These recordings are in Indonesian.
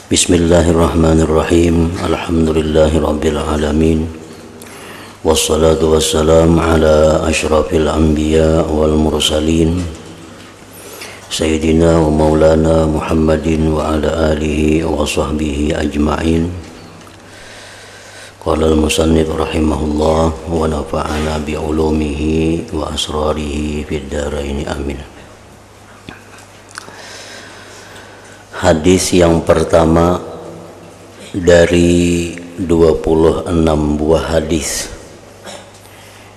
Bismillahirrahmanirrahim. Alhamdulillahirabbil alamin. Wassalatu wassalam ala asyrafil anbiya wal mursalin Sayyidina wa maulana Muhammadin wa ala alihi wa sahbihi ajma'in. Qala al-musannif rahimahullah wa nafa'ana bi ulumihi wa asrarihi fid dharain amin. Hadis yang pertama dari 26 buah hadis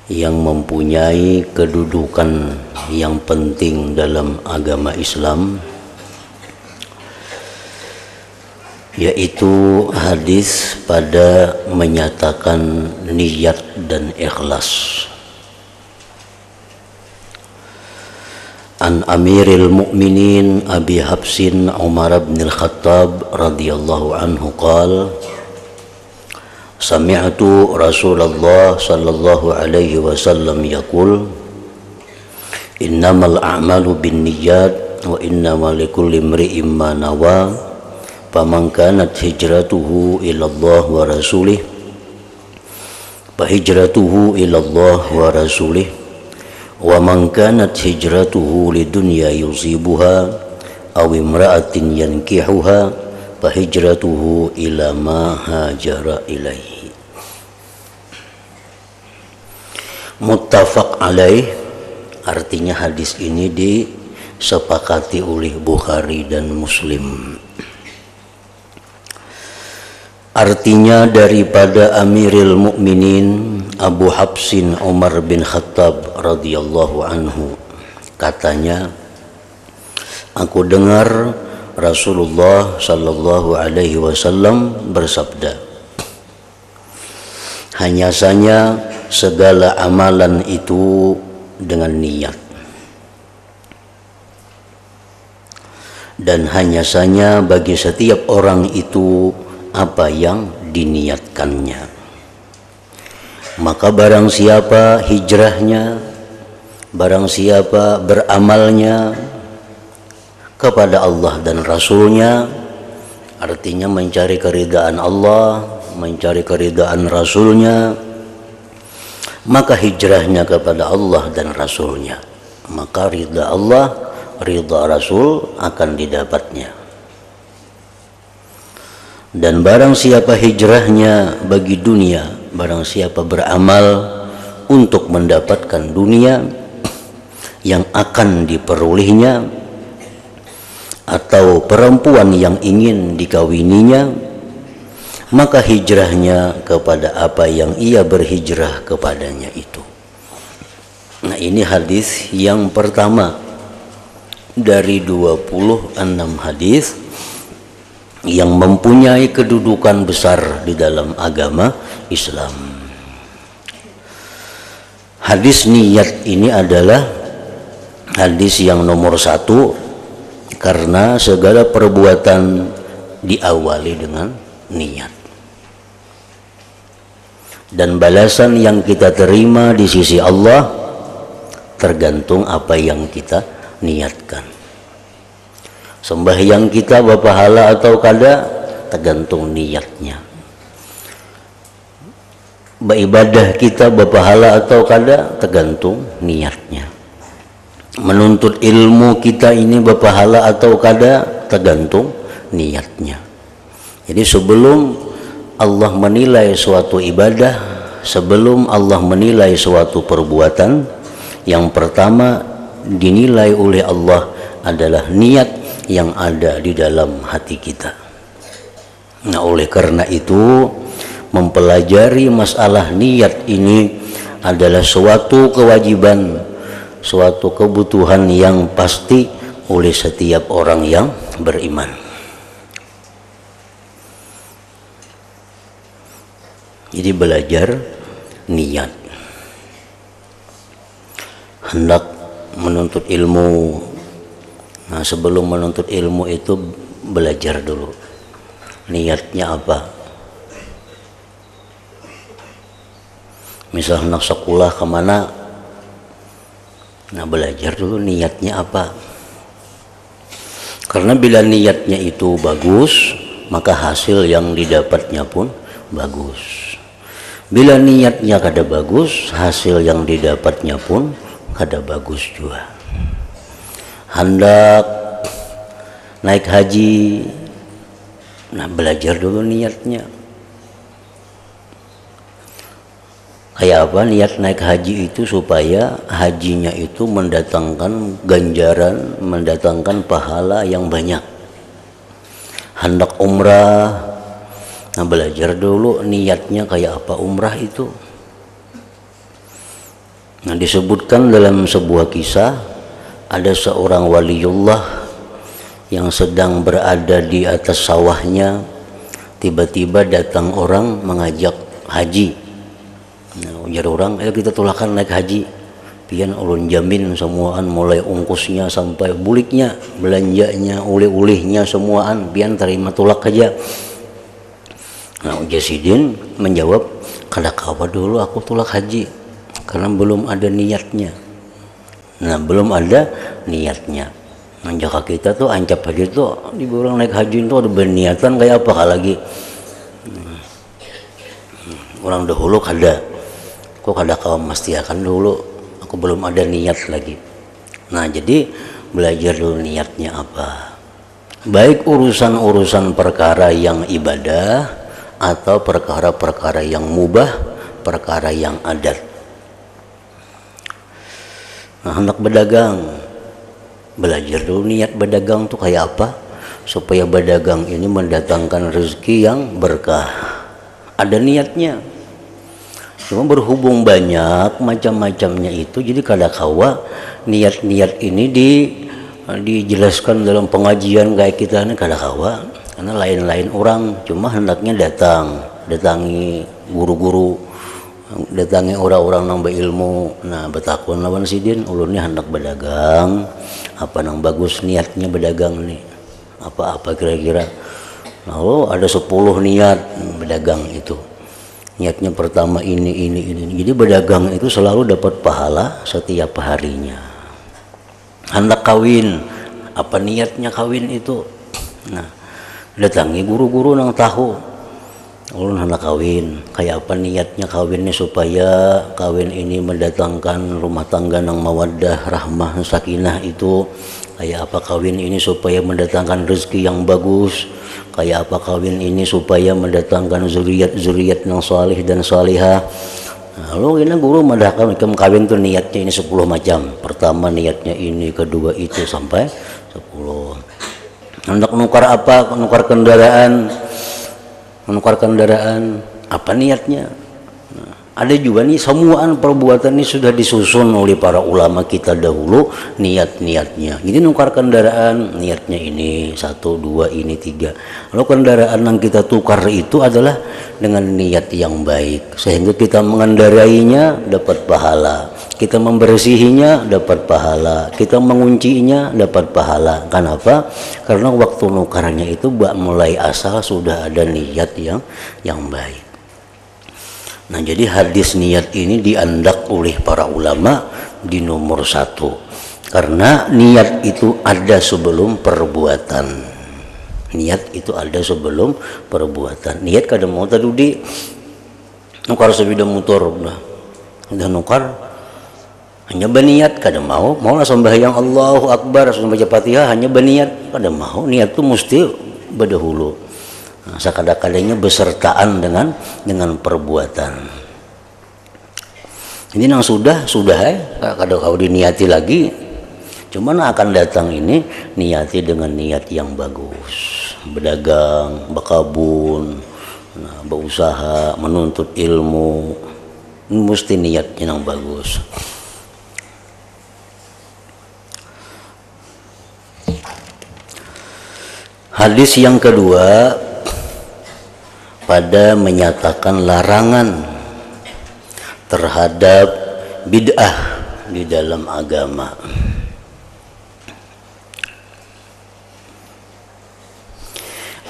yang mempunyai kedudukan yang penting dalam agama Islam, yaitu hadis pada menyatakan niat dan ikhlas. An Amiril Mu'minin Abi Habsin Umar bin Al-Khattab radhiyallahu anhu qala Sami'tu Rasulullah sallallahu alaihi wasallam yaqul Innamal a'malu binniyat wa innamal likulli imri'in ma nawa faman kanat hijratuhu ila Allah wa rasulih fa hijratuhu ila Allah wa rasulih wa man kanat hijratuhu lidunya yusibuha aw imra'atin yankihuha fa hijratuhu ila ma hajara ilaihi. Muttafaq alaih, artinya hadis ini disepakati oleh Bukhari dan Muslim. Artinya daripada Amiril Mukminin Abu Habsin Umar bin Khattab radhiyallahu anhu, katanya, aku dengar Rasulullah sallallahu alaihi wasallam bersabda, hanya saja segala amalan itu dengan niat, dan hanya saja bagi setiap orang itu apa yang diniatkannya. Maka barang siapa hijrahnya, barang siapa beramalnya kepada Allah dan Rasulnya, artinya mencari keridaan Allah, mencari keridaan Rasulnya, maka hijrahnya kepada Allah dan Rasulnya, maka ridha Allah, ridha Rasul akan didapatnya. Dan barang siapa hijrahnya bagi dunia, barang siapa beramal untuk mendapatkan dunia yang akan diperolehnya, atau perempuan yang ingin dikawininya, maka hijrahnya kepada apa yang ia berhijrah kepadanya itu. Nah, ini hadis yang pertama dari 26 hadis yang mempunyai kedudukan besar di dalam agama Islam. Hadis niat ini adalah hadis yang nomor 1 karena segala perbuatan diawali dengan niat. Dan balasan yang kita terima di sisi Allah tergantung apa yang kita niatkan. Sembahyang kita berpahala atau kada tergantung niatnya. Beribadah kita berpahala atau kada tergantung niatnya. Menuntut ilmu kita ini berpahala atau kada tergantung niatnya. Jadi sebelum Allah menilai suatu ibadah, sebelum Allah menilai suatu perbuatan, yang pertama dinilai oleh Allah adalah niat yang ada di dalam hati kita. Nah, oleh karena itu mempelajari masalah niat ini adalah suatu kewajiban, suatu kebutuhan yang pasti oleh setiap orang yang beriman. Jadi belajar niat. Hendak menuntut ilmu. Nah, sebelum menuntut ilmu itu belajar dulu. Niatnya apa? Misal hendak sekolah kemana? Nah, belajar dulu niatnya apa. Karena bila niatnya itu bagus, maka hasil yang didapatnya pun bagus. Bila niatnya kada bagus, hasil yang didapatnya pun kada bagus juga. Hendak naik haji, nah belajar dulu niatnya. Kayak apa niat naik haji itu? Supaya hajinya itu mendatangkan ganjaran, mendatangkan pahala yang banyak. Hendak umrah, nah belajar dulu niatnya kayak apa umrah itu. Nah disebutkan dalam sebuah kisah, ada seorang waliullah yang sedang berada di atas sawahnya, tiba-tiba datang orang mengajak haji. Nah, ujar orang, ayo kita tulakan naik haji. Pian ulun jamin semuaan, mulai ungkusnya sampai buliknya, belanjanya, ulih-ulihnya semuaan, pian terima tulak aja. Nah ujar Sidin menjawab, kada kawa dulu aku tulak haji, karena belum ada niatnya. Nah belum ada niatnya. Nah jaka kita tuh ancap haji tuh, di orang naik haji itu ada berniatan kayak apa lagi. Orang dahulu kada, kok kada kawa mestiakan dulu, aku belum ada niat lagi. Nah jadi belajar dulu niatnya apa, baik urusan-urusan perkara yang ibadah atau perkara-perkara yang mubah, perkara yang adat. Nah hendak berdagang, belajar dulu niat berdagang tuh kayak apa, supaya berdagang ini mendatangkan rezeki yang berkah. Ada niatnya. Cuma berhubung banyak macam-macamnya itu, jadi kada kawa niat-niat ini dijelaskan dalam pengajian kayak kita ini, kada kawa. Karena lain-lain orang, cuma hendaknya datangi guru-guru, datangi orang-orang nang berilmu. Nah betakun lawan Sidin, ulun ni hendak berdagang, apa nang bagus niatnya berdagang nih, apa-apa kira-kira. Nah ada 10 niat berdagang itu. Niatnya pertama ini. Jadi berdagang itu selalu dapat pahala setiap harinya. Hendak kawin, apa niatnya kawin itu? Nah, datangi guru-guru nang tahu. Ulun hendak kawin, kayak apa niatnya kawin ini? Supaya kawin ini mendatangkan rumah tangga nang mawaddah, rahmah, sakinah itu. Kayak apa kawin ini supaya mendatangkan rezeki yang bagus. Kayak apa kawin ini supaya mendatangkan zuriat yang salih dan salihah. Lalu ini guru mendahkan kawin tuh niatnya ini 10 macam. Pertama niatnya ini, kedua itu, sampai 10. Hendak nukar apa? Nukar kendaraan. Menukar kendaraan, apa niatnya? Nah, ada juga nih semuaan perbuatan ini sudah disusun oleh para ulama kita dahulu niat-niatnya. Jadi nukar kendaraan niatnya ini 1, 2, ini 3. Lalu kendaraan yang kita tukar itu adalah dengan niat yang baik, sehingga kita mengendarainya dapat pahala, kita membersihinya dapat pahala, kita menguncinya dapat pahala. Kenapa? Karena waktu nukarnya itu mulai asal sudah ada niat yang baik. Nah jadi hadis niat ini diandak oleh para ulama di nomor 1, karena niat itu ada sebelum perbuatan. Niat itu ada sebelum perbuatan. Niat kada mau tadi nukar sepeda motor, udah nukar, hanya berniat kada mau lah sembahyang Allahu Akbar, langsung baca Fatihah, hanya berniat kada mau. Niat itu mesti berdahulu. Nah, sekadang-kadangnya besertaan dengan perbuatan. Ini yang sudah kada kau diniati lagi. Cuman akan datang ini niati dengan niat yang bagus. Berdagang, berkabun, nah, berusaha, menuntut ilmu, mesti niatnya yang bagus. Hadis yang kedua pada menyatakan larangan terhadap bid'ah di dalam agama.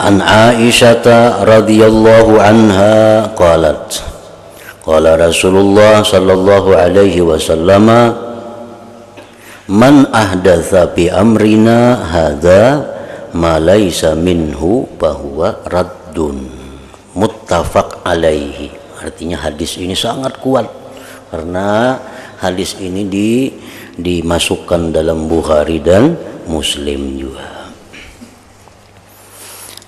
An Aisyah radhiyallahu anha qalat qala Rasulullah sallallahu alaihi wasallam man ahdatsa fi amrina hadza ma laisa minhu fahuwa raddun. Muttafaq alaihi. Artinya hadis ini sangat kuat karena hadis ini dimasukkan dalam Bukhari dan Muslim juga.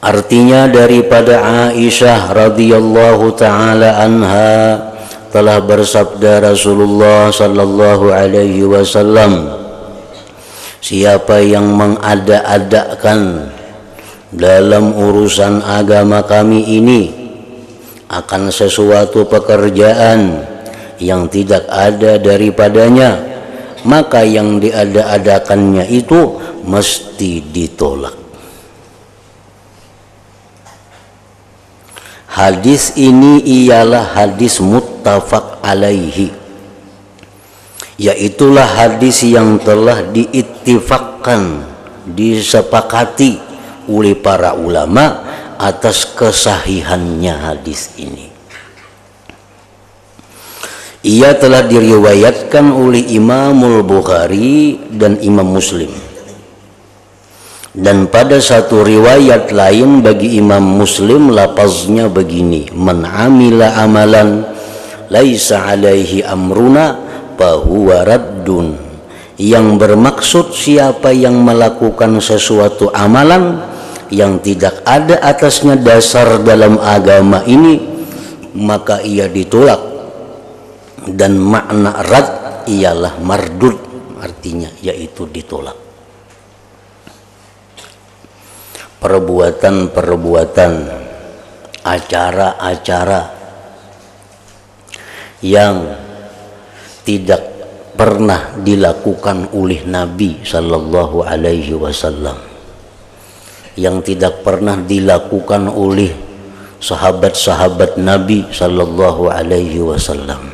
Artinya daripada Aisyah radhiyallahu taala anha telah bersabda Rasulullah sallallahu alaihi wasallam, siapa yang mengada-adakan dalam urusan agama kami ini akan sesuatu pekerjaan yang tidak ada daripadanya, maka yang diada-adakannya itu mesti ditolak. Hadis ini ialah hadis muttafaq alaihi, yaitulah hadis yang telah diittifaqkan, disepakati oleh para ulama atas kesahihannya hadis ini. Ia telah diriwayatkan oleh Imamul Bukhari dan Imam Muslim. Dan pada satu riwayat lain bagi Imam Muslim lafaznya begini, man amila amalan laisa alaihi amruna fahuwa raddun, yang bermaksud siapa yang melakukan sesuatu amalan yang tidak ada atasnya dasar dalam agama ini, maka ia ditolak. Dan makna rad ialah mardud, artinya yaitu ditolak. Perbuatan-perbuatan, acara-acara yang tidak pernah dilakukan oleh Nabi sallallahu alaihi wasallam, yang tidak pernah dilakukan oleh sahabat-sahabat Nabi sallallahu alaihi wasallam,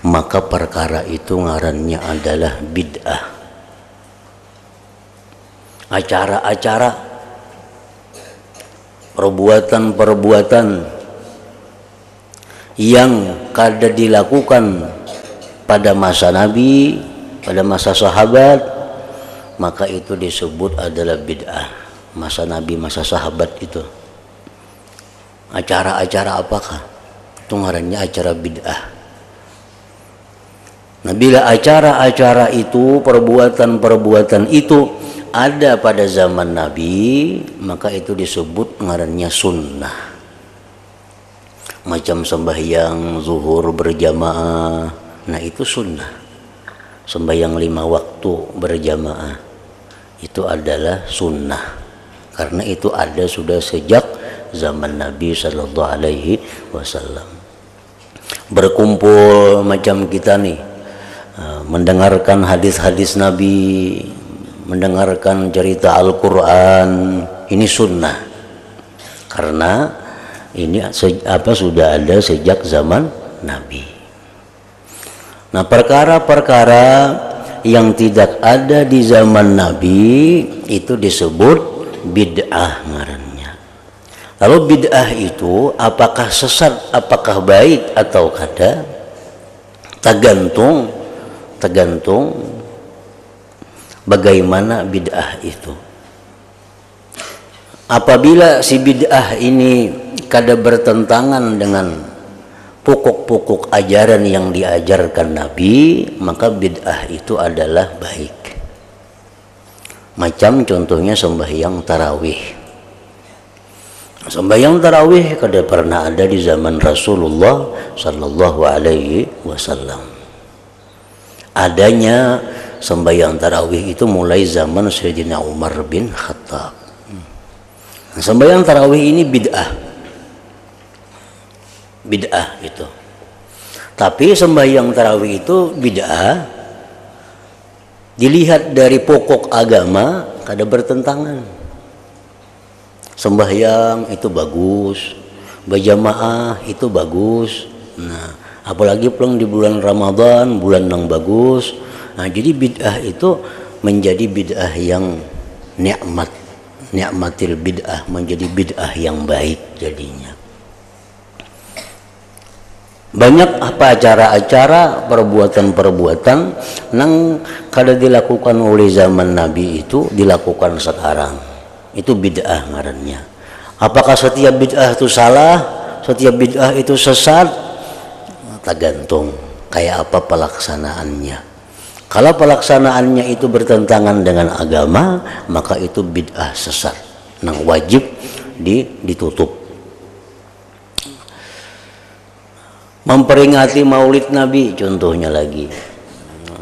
maka perkara itu ngarannya adalah bid'ah. Acara-acara, perbuatan-perbuatan yang kada dilakukan pada masa Nabi, pada masa sahabat, maka itu disebut adalah bid'ah. Masa Nabi, masa sahabat itu acara-acara apakah? Itu ngarannya acara bid'ah. Nah, bila acara-acara itu, perbuatan-perbuatan itu ada pada zaman Nabi, maka itu disebut ngarannya sunnah. Macam sembahyang zuhur berjamaah, nah itu sunnah. Sembahyang 5 waktu berjamaah itu adalah sunnah, karena itu ada sudah sejak zaman Nabi sallallahu alaihi wasallam. Berkumpul macam kita nih, mendengarkan hadis-hadis Nabi, mendengarkan cerita Al-Quran, ini sunnah, karena ini sudah ada sejak zaman Nabi. Nah, perkara-perkara yang tidak ada di zaman Nabi itu disebut bid'ah ngarannya. Lalu bid'ah itu apakah sesat, apakah baik atau kada? Tergantung bagaimana bid'ah itu. Apabila si bid'ah ini kada bertentangan dengan pokok-pokok ajaran yang diajarkan Nabi, maka bid'ah itu adalah baik. Macam contohnya sembahyang tarawih. Sembahyang tarawih kada pernah ada di zaman Rasulullah sallallahu alaihi wasallam. Adanya sembahyang tarawih itu mulai zaman Sayyidina Umar bin Khattab. Sembahyang tarawih ini bid'ah itu. Tapi sembahyang tarawih itu bid'ah dilihat dari pokok agama kada bertentangan. Sembahyang itu bagus, berjamaah itu bagus. Nah, apalagi pulang di bulan Ramadan, bulan yang bagus. Nah, jadi bid'ah itu menjadi bid'ah yang ni'matil bid'ah, menjadi bid'ah yang baik jadinya. Banyak apa acara-acara, perbuatan-perbuatan yang kada dilakukan oleh zaman Nabi itu dilakukan sekarang. itu bid'ah ngarannya. Apakah setiap bid'ah itu salah, setiap bid'ah itu sesat? Tergantung kayak apa pelaksanaannya. Kalau pelaksanaannya itu bertentangan dengan agama, maka itu bid'ah sesat. Nah, wajib ditutup. Memperingati Maulid Nabi contohnya lagi.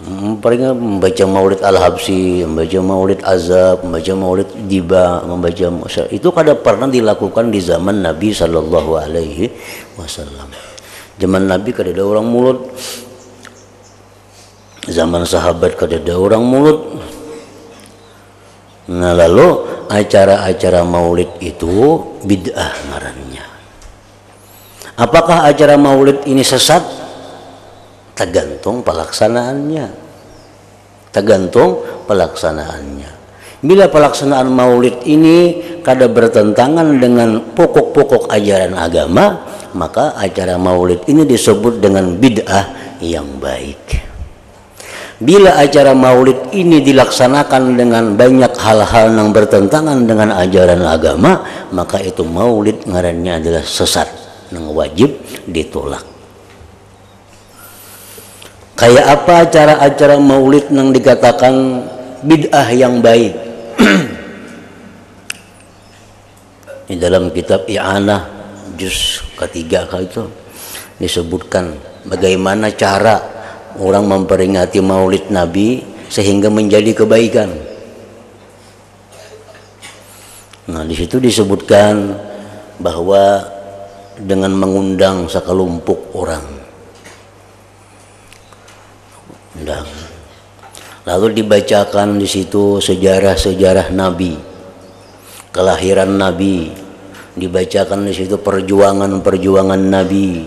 Membaca Maulid Al-Habsyi, membaca Maulid Azab, membaca Maulid Diba, membaca itu kada pernah dilakukan di zaman Nabi sallallahu alaihi wasallam. Zaman Nabi kada ada orang mulut. Zaman sahabat kada ada orang mulut. Nah, lalu acara-acara Maulid itu bid'ah ngarannya. Apakah acara Maulid ini sesat? Tergantung pelaksanaannya. Tergantung pelaksanaannya. Bila pelaksanaan Maulid ini kada bertentangan dengan pokok-pokok ajaran agama, maka acara Maulid ini disebut dengan bid'ah yang baik. Bila acara Maulid ini dilaksanakan dengan banyak hal-hal yang bertentangan dengan ajaran agama, maka itu Maulid ngarannya adalah sesat, yang wajib ditolak. Kayak apa acara-acara Maulid yang dikatakan bid'ah yang baik? Di dalam kitab I'anah juz ketiga itu disebutkan bagaimana cara orang memperingati Maulid Nabi sehingga menjadi kebaikan. Nah, di situ disebutkan bahwa dengan mengundang sekelompok orang, lalu dibacakan di situ sejarah-sejarah Nabi, kelahiran Nabi, dibacakan di situ perjuangan-perjuangan Nabi,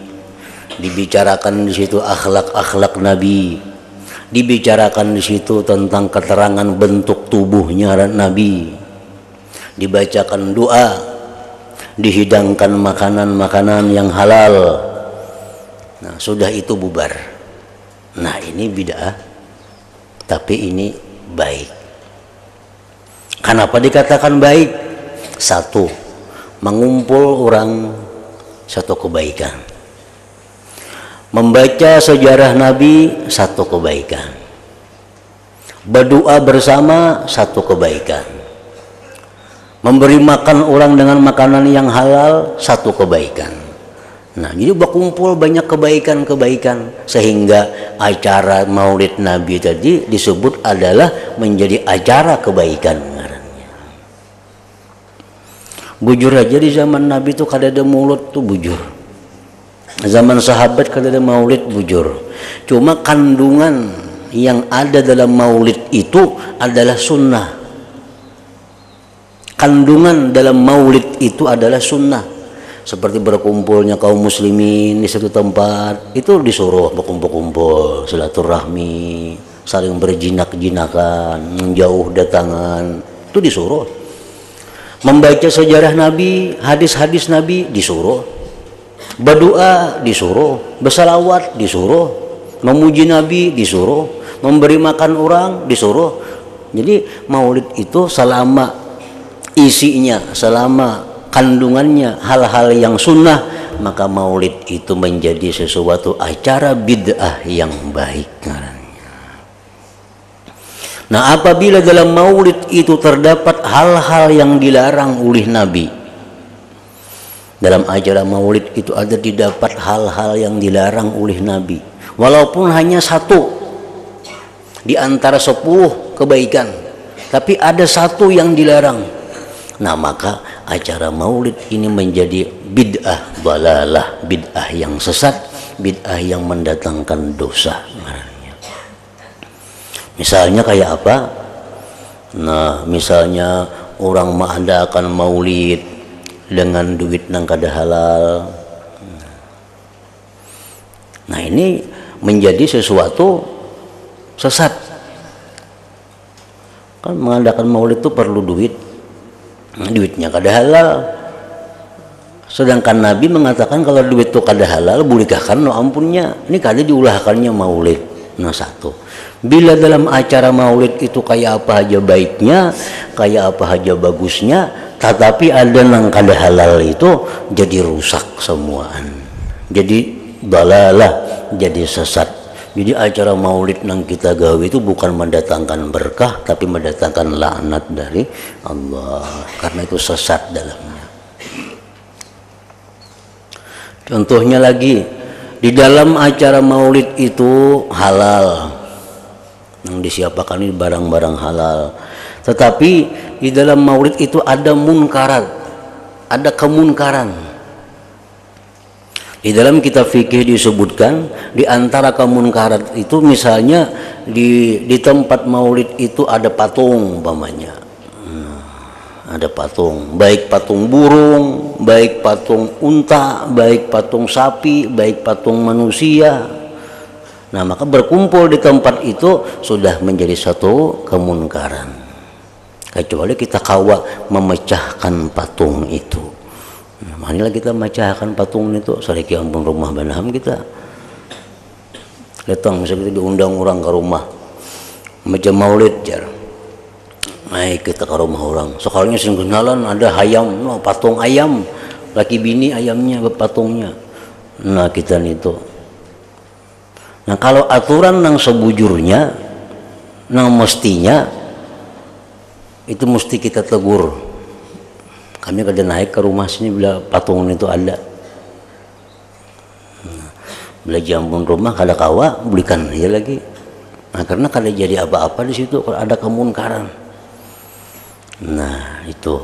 dibicarakan di situ akhlak-akhlak Nabi, dibicarakan di situ tentang keterangan bentuk tubuhnya Nabi, dibacakan doa, dihidangkan makanan-makanan yang halal. Nah, sudah itu bubar. Nah, ini bid'ah, tapi ini baik. Kenapa dikatakan baik? Satu, mengumpul orang satu kebaikan. Membaca sejarah Nabi satu kebaikan. Berdoa bersama satu kebaikan. Memberi makan orang dengan makanan yang halal satu kebaikan. Nah, jadi berkumpul banyak kebaikan-kebaikan sehingga acara Maulid Nabi tadi disebut adalah menjadi acara kebaikan ngarannya. Bujur aja di zaman Nabi itu kada ada mulut tuh bujur. Zaman sahabat kada ada Maulid bujur. Cuma kandungan yang ada dalam Maulid itu adalah sunnah. Kandungan dalam Maulid itu adalah sunnah. Seperti berkumpulnya kaum muslimin di satu tempat, itu disuruh berkumpul-kumpul, silaturahmi, saling berjinak-jinakan, menjauh datangan, itu disuruh. Membaca sejarah Nabi, hadis-hadis Nabi disuruh. Berdoa disuruh, bersalawat disuruh, memuji Nabi disuruh, memberi makan orang disuruh. Jadi Maulid itu selama isinya, selama kandungannya hal-hal yang sunnah, maka Maulid itu menjadi sesuatu acara bid'ah yang baik. Nah, apabila dalam Maulid itu terdapat hal-hal yang dilarang oleh Nabi, dalam acara Maulid itu ada didapat hal-hal yang dilarang oleh Nabi, walaupun hanya satu di antara 10 kebaikan, tapi ada satu yang dilarang. Nah, maka acara Maulid ini menjadi bid'ah dalalah, bid'ah yang sesat, bid'ah yang mendatangkan dosa. Misalnya kayak apa? Nah, misalnya orang mengadakan Maulid dengan duit nang kada halal. Nah, ini menjadi sesuatu sesat. Kan mengadakan Maulid itu perlu duit. Duitnya kada halal. Sedangkan Nabi mengatakan kalau duit itu kada halal, bolehkah kan no ampunnya. Ini kada diulahkannya Maulid. Nah satu, bila dalam acara maulid itu kayak apa aja baiknya, kayak apa aja bagusnya, tetapi ada nang kada halal itu jadi rusak semuaan, jadi dalalah, jadi sesat. Jadi acara maulid nang kita gawe itu bukan mendatangkan berkah, tapi mendatangkan laknat dari Allah, karena itu sesat dalamnya. Contohnya lagi, di dalam acara maulid itu halal, yang disiapkan ini barang-barang halal, tetapi di dalam maulid itu ada munkarat, ada kemunkaran. Di dalam kitab fikih disebutkan di antara kemunkaran itu misalnya di tempat maulid itu ada patung umpamanya. Ada patung, baik patung burung, baik patung unta, baik patung sapi, baik patung manusia. Nah, maka berkumpul di tempat itu sudah menjadi satu kemunkaran. Kecuali kita kawa memecahkan patung itu. Nah, marilah kita memecahkan patung itu, sariki ampun rumah banaham kita. Datang misalnya kita diundang orang ke rumah, macam maulid jar. Naik kita ke rumah orang, sekalinya sing kenalan ada ayam, no, patung ayam, laki bini ayamnya patungnya. Nah kita itu. Nah kalau aturan nang sebujurnya, nang mestinya itu mesti kita tegur. Kami kada naik ke rumah sini bila patung itu ada. Nah, bila jampun rumah kada kawa belikan dia lagi. Nah karena kada jadi apa-apa di situ kalau ada kemunkaran. Nah itu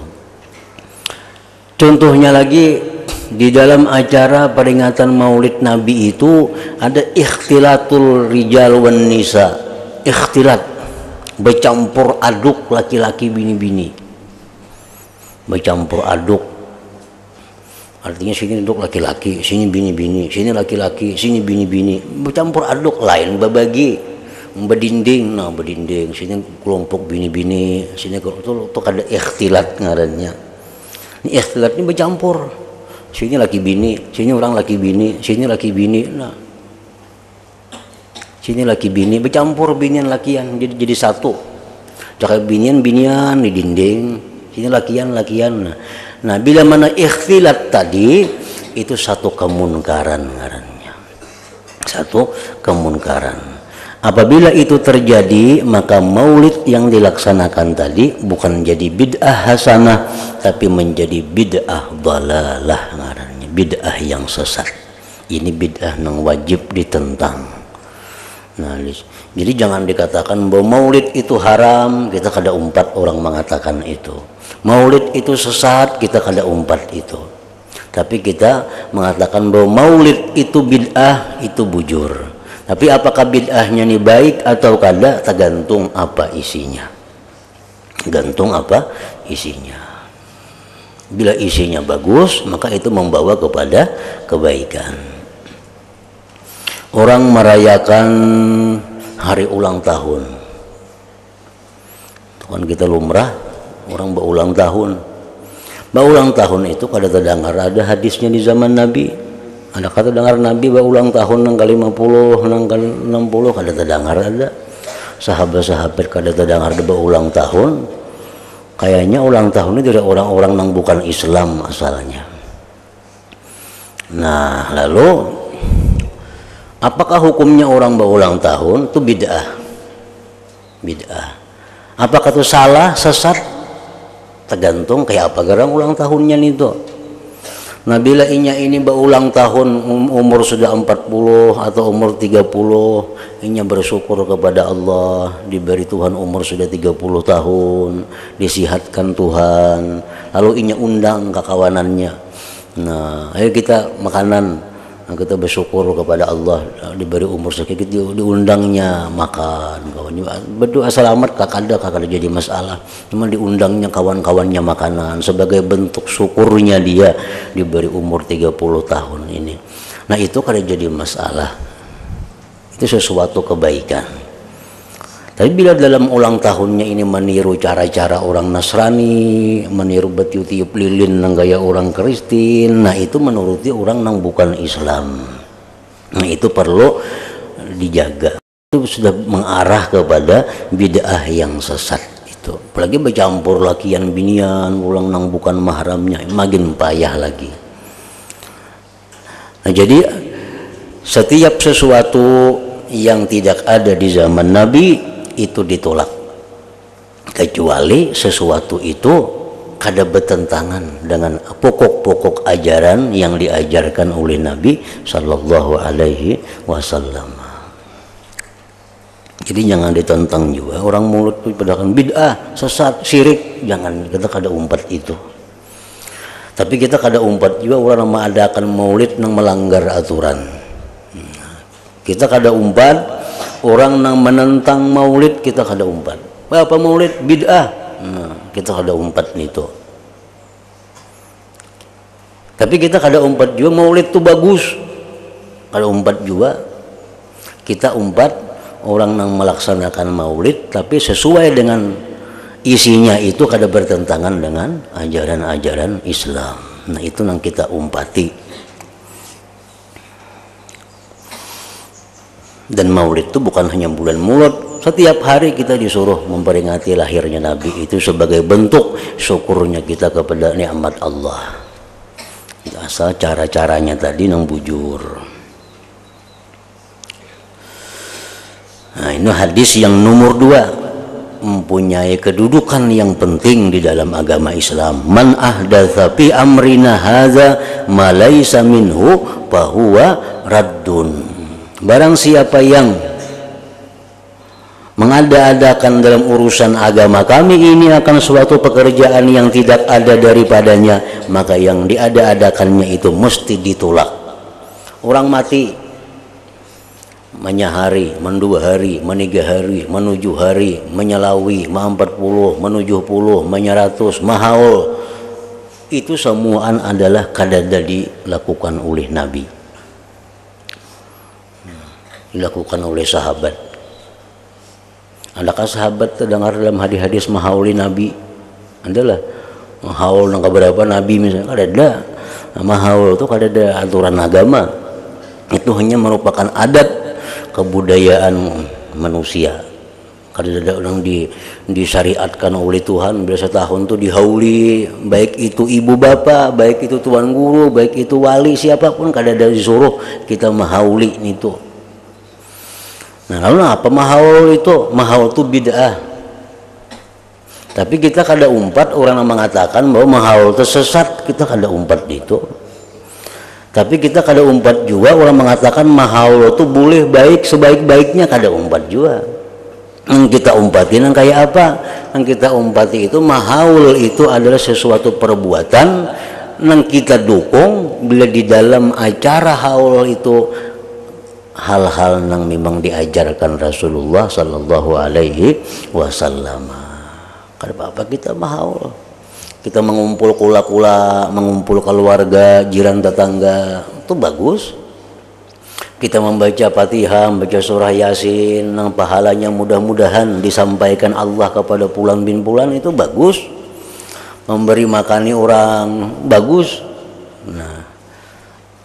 contohnya lagi di dalam acara peringatan maulid Nabi itu ada ikhtilatul rijal wan nisa, ikhtilat bercampur aduk laki-laki bini-bini, bercampur aduk artinya sini duduk laki-laki, sini bini-bini, sini laki-laki, sini bini-bini, bercampur aduk, lain berbagi berdinding, nah berdinding sini kelompok bini-bini, sini itu ada ikhtilat ngarannya. Ini ikhtilat ini bercampur, sini laki bini, sini orang laki bini, sini laki bini, nah sini laki bini bercampur binian lakian jadi satu. Cakap binian di dinding, sini lakian. Nah bila mana ikhtilat tadi itu satu kemunkaran ngarannya, satu kemunkaran. Apabila itu terjadi, maka maulid yang dilaksanakan tadi bukan menjadi bid'ah hasanah, tapi menjadi bid'ah dalalah ngarannya, bid'ah yang sesat. Ini bid'ah yang wajib ditentang. Nah, jadi jangan dikatakan bahwa maulid itu haram, kita kada umpat orang mengatakan itu. Maulid itu sesat, kita kada umpat itu. Tapi kita mengatakan bahwa maulid itu bid'ah, itu bujur. Tapi apakah bid'ahnya ini baik atau kada, tergantung apa isinya. Gantung apa isinya. Bila isinya bagus, maka itu membawa kepada kebaikan. Orang merayakan hari ulang tahun. Kan kita lumrah, orang berulang tahun. Berulang tahun itu kada terdengar ada hadisnya di zaman Nabi. Ada kata dengar Nabi berulang tahun nang kali 50, nang kali 60 kada terdengar ada. Sahabat-sahabat kada terdengar ada berulang tahun. Kayaknya ulang tahun ini dari orang-orang nang bukan Islam asalnya. Nah, lalu apakah hukumnya orang berulang tahun itu bid'ah? Bid'ah. Apakah itu salah, sesat? Tergantung kayak apa garang ulang tahunnya itu. Nah bila ini berulang tahun umur sudah 40 atau umur 30, inya bersyukur kepada Allah, diberi Tuhan umur sudah 30 tahun, disihatkan Tuhan, lalu inya undang ke kawanannya. Nah ayo kita makanan, nah, kita bersyukur kepada Allah, diberi umur sedikit, diundangnya makan, kawannya berdoa selamat kakada jadi masalah, cuma diundangnya kawan-kawannya makanan sebagai bentuk syukurnya dia diberi umur 30 tahun ini. Nah itu kada jadi masalah, itu sesuatu kebaikan. Tapi bila dalam ulang tahunnya ini meniru cara-cara orang Nasrani, meniru betiup-tiup lilin nang gaya orang Kristen, nah itu menuruti orang nang bukan Islam. Nah itu perlu dijaga. itu sudah mengarah kepada bid'ah yang sesat itu. Apalagi bercampur lakian binian, ulang nang bukan mahramnya, makin payah lagi. Nah, jadi setiap sesuatu yang tidak ada di zaman Nabi itu ditolak, kecuali sesuatu itu kada bertentangan dengan pokok-pokok ajaran yang diajarkan oleh Nabi Sallallahu Alaihi Wasallam. Jadi jangan ditentang juga orang mulut itu padahal bid'ah, sesat, syirik, jangan, kita kada umpat itu. Tapi kita kada umpat juga orang mengadakan maulid yang melanggar aturan. Kita kada umpat orang yang menentang maulid, kita kada umpat. Apa maulid bid'ah? Kita kada umpat itu. Tapi kita kada umpat juga maulid itu bagus. Kada umpat juga. Kita umpat orang yang melaksanakan maulid tapi sesuai dengan isinya itu kada bertentangan dengan ajaran-ajaran Islam. Nah, itu yang kita umpati. Dan maulid itu bukan hanya bulan Maulud, setiap hari kita disuruh memperingati lahirnya Nabi, itu sebagai bentuk syukurnya kita kepada nikmat Allah. Asal cara-caranya tadi yang bujur. Nah, ini hadis yang nomor 2, mempunyai kedudukan yang penting di dalam agama Islam. Man ahdatsa fi amrina hadza ma laysa minhu fa huwa raddun. Barang siapa yang mengada-adakan dalam urusan agama kami ini akan suatu pekerjaan yang tidak ada daripadanya, maka yang diada-adakannya itu mesti ditolak. Orang mati menyahari, mendua hari, meniga hari, menuju hari, menyelawi, 40, menuju puluh, menyeratus, mahaul, itu semuaan adalah kadada dilakukan oleh Nabi, dilakukan oleh sahabat. Adakah sahabat terdengar dalam hadis-hadis mahauli Nabi? Adalah mahaul yang keberapa Nabi misalnya? Kadada. Mahaul itu kadada aturan agama. Itu hanya merupakan adat kebudayaan manusia. Kadada orang disyariatkan oleh Tuhan biasa tahun itu dihauli, baik itu ibu bapak, baik itu tuan guru, baik itu wali, siapapun kadada disuruh kita mahauli itu. Nah, lalu apa mahaul itu? Mahaul itu bid'ah. Tapi kita kada umpat orang yang mengatakan bahwa mahaul itu sesat, kita kada umpat itu. Tapi kita kada umpat juga orang mengatakan mahaul itu boleh baik sebaik-baiknya, kada umpat juga. Yang kita umpatin yang kayak apa? Yang kita umpati itu mahaul itu adalah sesuatu perbuatan yang kita dukung bila di dalam acara haul itu hal-hal yang memang diajarkan Rasulullah Sallallahu Alaihi Wasallam. Kada apa-apa kita mahaul. Kita mengumpul kula-kula, mengumpul keluarga, jiran tetangga, itu bagus. Kita membaca Fatihah, membaca surah Yasin, yang pahalanya mudah-mudahan disampaikan Allah kepada Fulan bin Fulan, itu bagus. Memberi makani orang, bagus. Nah,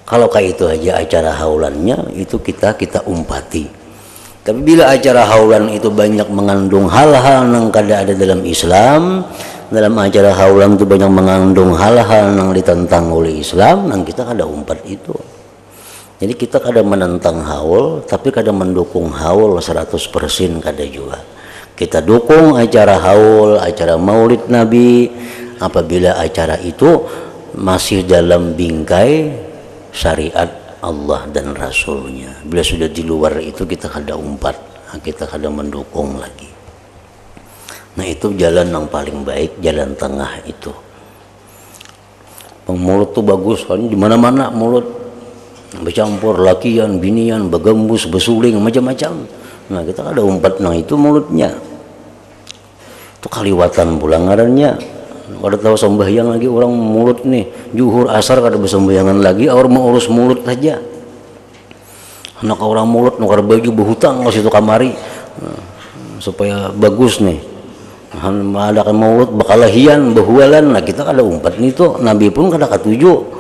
kalau kayak itu aja acara haulannya itu kita umpati. Tapi bila acara haulan itu banyak mengandung hal-hal yang kada ada dalam Islam, dalam acara haulan itu banyak mengandung hal-hal yang ditentang oleh Islam, yang kita kada umpat itu. Jadi kita kada menentang haul, tapi kada mendukung haul 100% kada juga. Kita dukung acara haul, acara maulid Nabi apabila acara itu masih dalam bingkai syariat Allah dan Rasulnya. Bila sudah di luar itu kita kada umpat, kita kada mendukung lagi. Nah, itu jalan yang paling baik, jalan tengah itu. Mulut tuh bagus, kan di mana-mana mulut bercampur lakian, binian, begembus, besuling, macam-macam. Nah, kita kada umpat nang itu mulutnya. Itu kaliwatan pulang ngarannya. Kada tahu sembahyang lagi orang mulut nih, juhur asar kada bersembahyangan lagi, orang mau urus mulut saja. Anak orang mulut nukar baju berhutang ke situ kamari, supaya bagus nih. Ada mulut bakalahian, behualan. Nah, kita kada umpat nih tuh, Nabi pun kada katuju.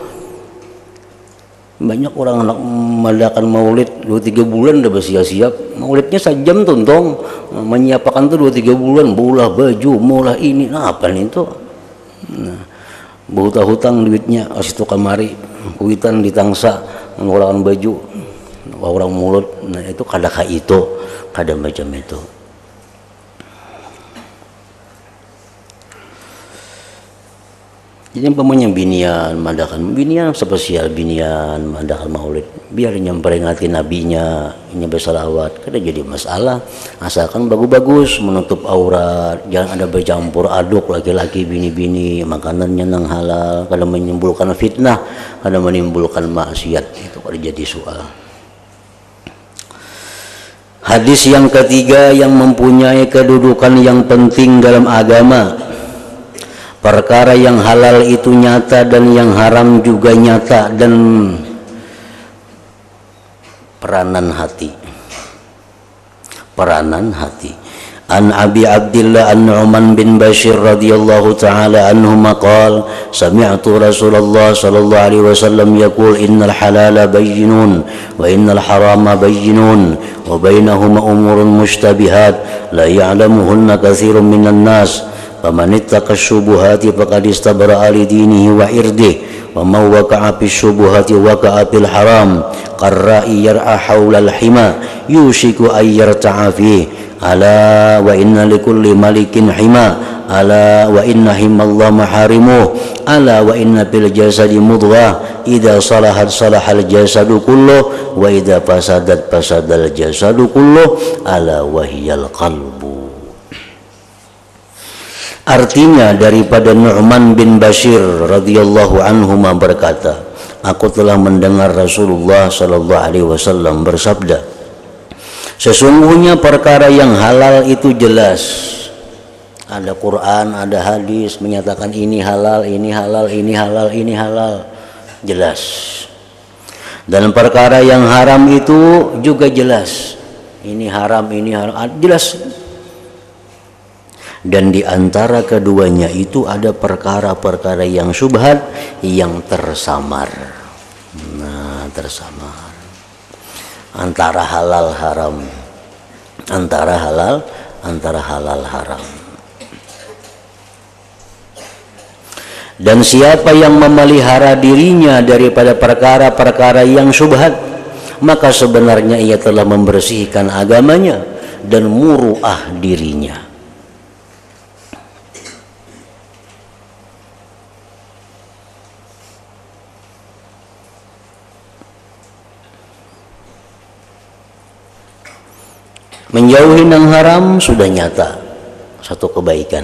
Banyak orang anak mengadakan maulid 2-3 bulan udah bersiap-siap. Maulidnya sejam tuntong, menyiapkan tuh 2-3 bulan, bulah baju, mulah ini, nah apa nih itu? Nah, berhutang-hutang duitnya, asitu kamari, kuitan ditangsa, mengeluarkan baju, orang mulut, nah itu kadang itu, kadang macam itu. Jadi umpamanya binian, madakan binian spesial binian, madakan maulid, biar memperingati nabinya, ini bersalawat, kada jadi masalah, asalkan bagus-bagus, menutup aurat, jangan ada bercampur aduk laki-laki bini-bini, makanannya nang halal, kada menimbulkan fitnah, kada menimbulkan maksiat, itu kada jadi soal. Hadis yang ketiga yang mempunyai kedudukan yang penting dalam agama. Perkara yang halal itu nyata dan yang haram juga nyata, dan peranan hati. An Abi Abdillah An-Nu'man bin Bashir radhiyallahu ta'ala anhuma qala sami'tu Rasulullah sallallahu alaihi wasallam yaqul innal halala bayyinun wa innal harama bayyinun wa bainahuma umurun mushtabihat la ya'lamuhunna katsirun minan nas faman ittaqa syubuhati faqad istabra'a li dinihi wa irdihi wa man waqa'a fi syubuhati waqa'a fil haram qarra'i yar'a haula al-hima yushiku ay yarta'a fihi ala wa inna likulli malikin hima ala wa inna himallahu maharimuh ala wa inna fil jasadi mudghah idza salahat salahal jasadu kulluh wa idza fasadat fasadal jasadu kulluh ala wa hiyal qalbu. Artinya daripada Nu'man bin Bashir radhiyallahu anhuma berkata, aku telah mendengar Rasulullah sallallahu alaihi wasallam bersabda, sesungguhnya perkara yang halal itu jelas. Ada Quran, ada hadis menyatakan ini halal, ini halal, ini halal, ini halal, jelas. Dan perkara yang haram itu juga jelas. Ini haram, ini haram, jelas. Dan di antara keduanya itu ada perkara-perkara yang syubhat, yang tersamar. Nah, tersamar antara halal haram, antara halal haram. Dan siapa yang memelihara dirinya daripada perkara-perkara yang syubhat, maka sebenarnya ia telah membersihkan agamanya dan muruah dirinya. Menjauhi yang haram sudah nyata satu kebaikan.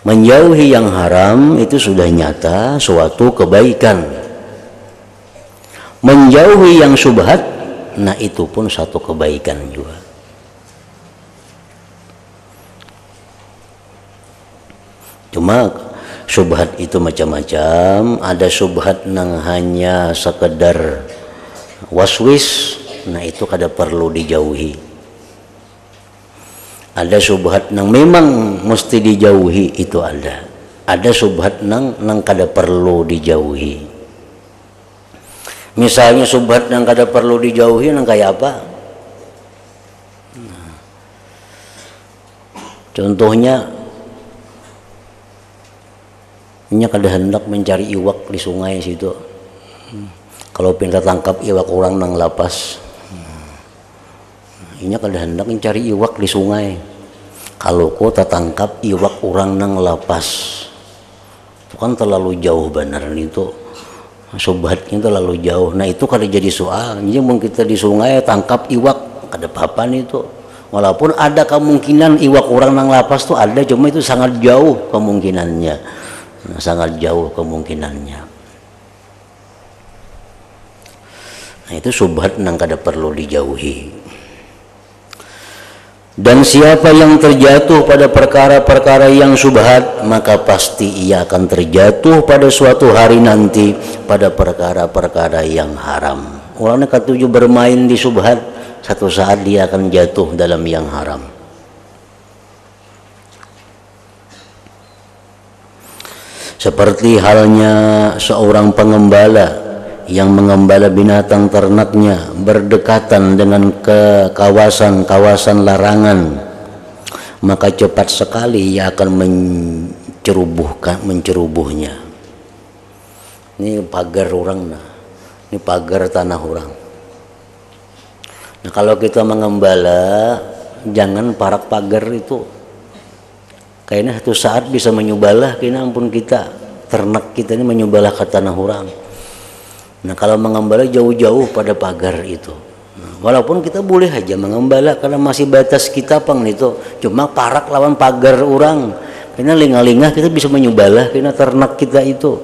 Menjauhi yang haram itu sudah nyata suatu kebaikan. Menjauhi yang syubhat, nah itu pun satu kebaikan juga. Cuma syubhat itu macam-macam. Ada syubhat yang hanya sekedar waswis, nah itu kada perlu dijauhi. Ada syubhat yang memang mesti dijauhi, itu ada. Ada syubhat yang kada perlu dijauhi. Misalnya syubhat yang kada perlu dijauhi yang kayak apa? Contohnya, nya kada hendak mencari iwak di sungai situ. Kalau pinta tangkap iwak orang nang lapas, inya kada hendak mencari iwak di sungai. Kalau kau tangkap iwak orang nang lapas, itu kan terlalu jauh benar itu. Subhatnya terlalu jauh. Nah itu kada jadi soal. Jadi mau kita di sungai tangkap iwak kada apa-apa itu. Walaupun ada kemungkinan iwak orang nang lapas tuh ada, cuma itu sangat jauh kemungkinannya. Nah, sangat jauh kemungkinannya. Nah itu subhat nang kada perlu dijauhi. Dan siapa yang terjatuh pada perkara-perkara yang syubhat, maka pasti ia akan terjatuh pada suatu hari nanti pada perkara-perkara yang haram. Orangnya ketujuh bermain di syubhat, satu saat dia akan jatuh dalam yang haram. Seperti halnya seorang pengembala yang mengembala binatang ternaknya berdekatan dengan ke kawasan-kawasan larangan, maka cepat sekali ia akan mencerubuhnya. Ini pagar orang, nah ini pagar tanah orang. Nah kalau kita mengembala, jangan parak pagar itu, kayaknya satu saat bisa menyubalah, kayaknya ampun kita ternak kita ini menyubalah ke tanah orang. Nah kalau mengembala jauh-jauh pada pagar itu. Nah, walaupun kita boleh aja mengembala karena masih batas kita pang itu, cuma parak lawan pagar orang, karena lingah-lingah kita bisa menyubalah karena ternak kita itu.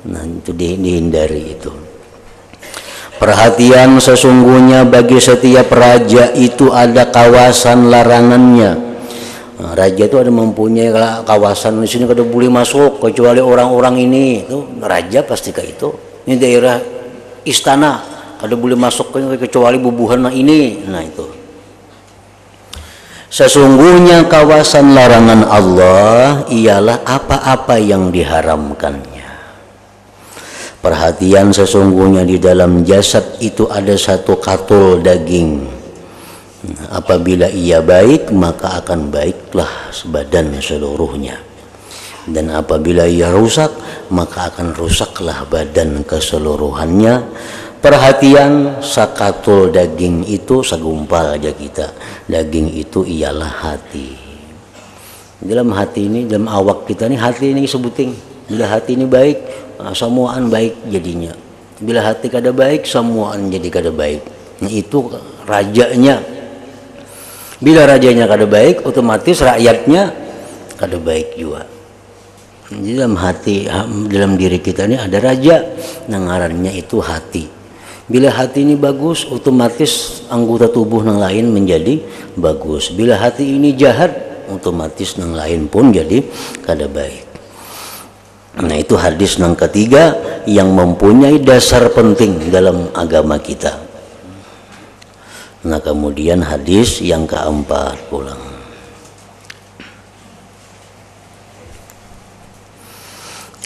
Nah itu dihindari itu. Perhatian, sesungguhnya bagi setiap raja itu ada kawasan larangannya. Nah, raja itu ada mempunyai kawasan di sini kada boleh masuk kecuali orang-orang ini. Itu raja pasti kayak itu. Ini daerah istana kada boleh masuk kecuali bubuhan ini. Nah itu. Sesungguhnya kawasan larangan Allah ialah apa-apa yang diharamkannya. Perhatian, sesungguhnya di dalam jasad itu ada satu katul daging. Apabila ia baik, maka akan baiklah sebadan seluruhnya. Dan apabila ia rusak, maka akan rusaklah badan keseluruhannya. Perhatian, sakatul daging itu segumpal aja kita. Daging itu ialah hati. Dalam hati ini, dalam awak kita ini, hati ini sebuting. Bila hati ini baik, semuaan baik jadinya. Bila hati kada baik, semuaan jadi kada baik. Nah, itu rajanya. Bila rajanya kada baik, otomatis rakyatnya kada baik juga. Jadi dalam hati, dalam diri kita ini ada raja, ngarannya itu hati. Bila hati ini bagus, otomatis anggota tubuh yang lain menjadi bagus. Bila hati ini jahat, otomatis yang lain pun jadi kada baik. Nah itu hadis yang ketiga yang mempunyai dasar penting dalam agama kita. Nah kemudian hadis yang keempat pulang.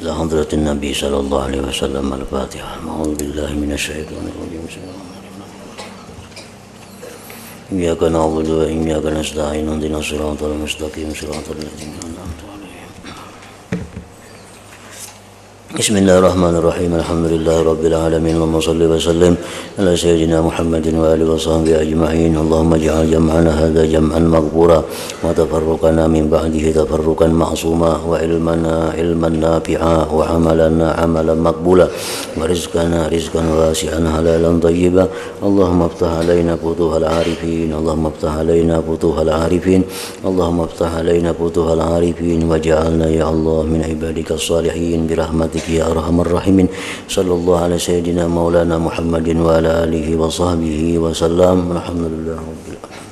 Ila hadratin Nabi sallallahu alaihi wasallam al-Fatihah. A'udzubillahi minasyaitonir rajim. Iyyaka na'budu wa iyyaka nasta'in. Ihdinas siratal mustaqim, siratal ladzina an'amta 'alaihim. Bismillahirrahmanirrahim. Alhamdulillahi rabbil alamin. Allahumma shalli wa sallim ala sayyidina Muhammadin wa alihi wa sahbihi ajma'in. Allahumma ij'al jam'ana hadza jam'an maghfura wa tafarruqana min ba'dihi tafarruqan ma'suma wa ilmana ilman nafi'a wa amalana amalan maqbula wa rizqana rizqan wasi'an halalan thayyiban. Allahumma iftah alaina futuhal arifin. Allahumma iftah alaina futuhal arifin. Allahumma iftah alaina futuhal arifin waj'alna ya Allah min ibadikas salihin bi rahmatik ya arhamar rahimin. Sallallahu ala sayyidina maulana Muhammadin wa ala alihi wa sahbihi wa sallam. Alhamdulillah rabbil alamin.